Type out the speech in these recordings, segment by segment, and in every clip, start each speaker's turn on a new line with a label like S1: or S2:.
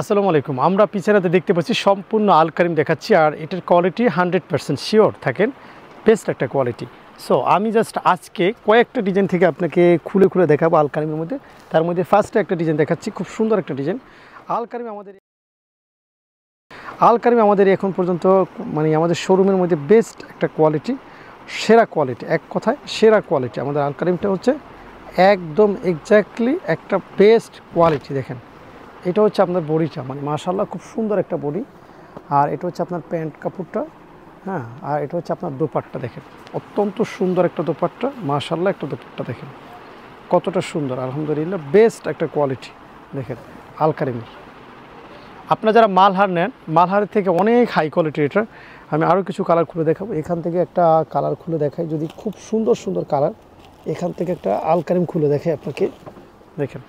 S1: আসসালামু আলাইকুম। আমরা পিছনেতে দেখতে পাচ্ছি সম্পূর্ণ আল কারিম দেখাচ্ছি, আর এটার কোয়ালিটি 100% শিওর থাকেন, বেস্ট একটা কোয়ালিটি। সো আমি জাস্ট আজকে কয়েকটা ডিজাইন থেকে আপনাকে খুলে খুলে দেখাবো আল কারিমের মধ্যে। তার মধ্যে ফার্স্টে একটা ডিজাইন দেখাচ্ছি, খুব সুন্দর একটা ডিজাইন। আল কারিম আমাদের এখন পর্যন্ত মানে আমাদের শোরুমের মধ্যে বেস্ট একটা কোয়ালিটি, সেরা কোয়ালিটি, এক কথায় সেরা কোয়ালিটি। আমাদের আল কারিমটা হচ্ছে একদম এক্স্যাক্টলি একটা বেস্ট কোয়ালিটি। দেখেন, এটা হচ্ছে আপনার বডিটা, মানে মাশাআল্লাহ খুব সুন্দর একটা বডি। আর এটা হচ্ছে আপনার প্যান্ট কাপড়টা, হ্যাঁ। আর এটা হচ্ছে আপনার দোপাট্টা, দেখেন অত্যন্ত সুন্দর একটা দোপাট্টা, মাশাআল্লাহ একটা দোপাট্টা দেখেন কতটা সুন্দর, আলহামদুলিল্লাহ বেস্ট একটা কোয়ালিটি। দেখেন আল কারিমের, আপনারা যারা মালহার নেন, মালহারের থেকে অনেক হাই কোয়ালিটির এটা। আমি আরও কিছু কালার খুলে দেখাবো। এখান থেকে একটা কালার খুলে দেখাই, যদি খুব সুন্দর সুন্দর কালার। এখান থেকে একটা আল কারিম খুলে দেখাই আপনাকে। দেখেন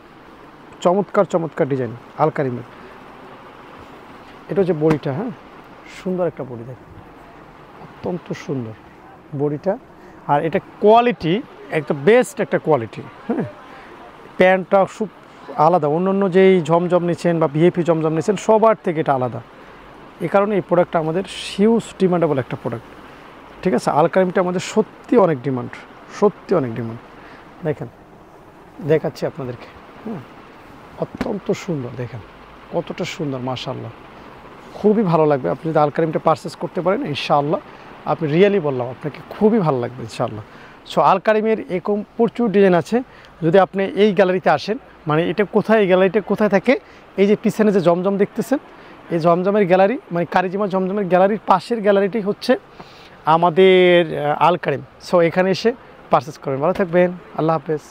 S1: চমৎকার চমৎকার ডিজাইন আল কারিমের। এটা হচ্ছে বডিটা, হ্যাঁ সুন্দর একটা বডি, দেখেন অত্যন্ত সুন্দর বডিটা। আর এটা কোয়ালিটি একটা বেস্ট একটা কোয়ালিটি, হ্যাঁ। প্যান্টটা খুব আলাদা, অন্য যেই জমজম নিচ্ছেন বা ভিএপি জমজম নিচ্ছেন সবার থেকে এটা আলাদা। এই কারণে এই প্রোডাক্টটা আমাদের হিউজ ডিমান্ডেবল একটা প্রোডাক্ট, ঠিক আছে। আল কারিমটা আমাদের সত্যি অনেক ডিমান্ড, সত্যি অনেক ডিমান্ড। দেখেন দেখাচ্ছি আপনাদেরকে, হ্যাঁ অত্যন্ত সুন্দর, দেখেন কতটা সুন্দর, মাশাআল্লাহ খুবই ভালো লাগবে। আপনি যদি আল কারিমটা পারচেস করতে পারেন ইনশাআল্লাহ, আপনি রিয়েলি বললাম আপনাকে খুবই ভালো লাগবে ইনশাআল্লাহ। সো আল কারিমের এরকম প্রচুর ডিজাইন আছে। যদি আপনি এই গ্যালারিতে আসেন, মানে এটা কোথায়, এই গ্যালারিটা কোথায় থাকে, এই যে পিছনে যে জমজম দেখতেছেন, এই জমজমের গ্যালারি, মানে কারিজিমা জমজমের গ্যালারির পাশের গ্যালারিটি হচ্ছে আমাদের আল কারিম। সো এখানে এসে পারচেস করেন। ভালো থাকবেন, আল্লাহ হাফেজ।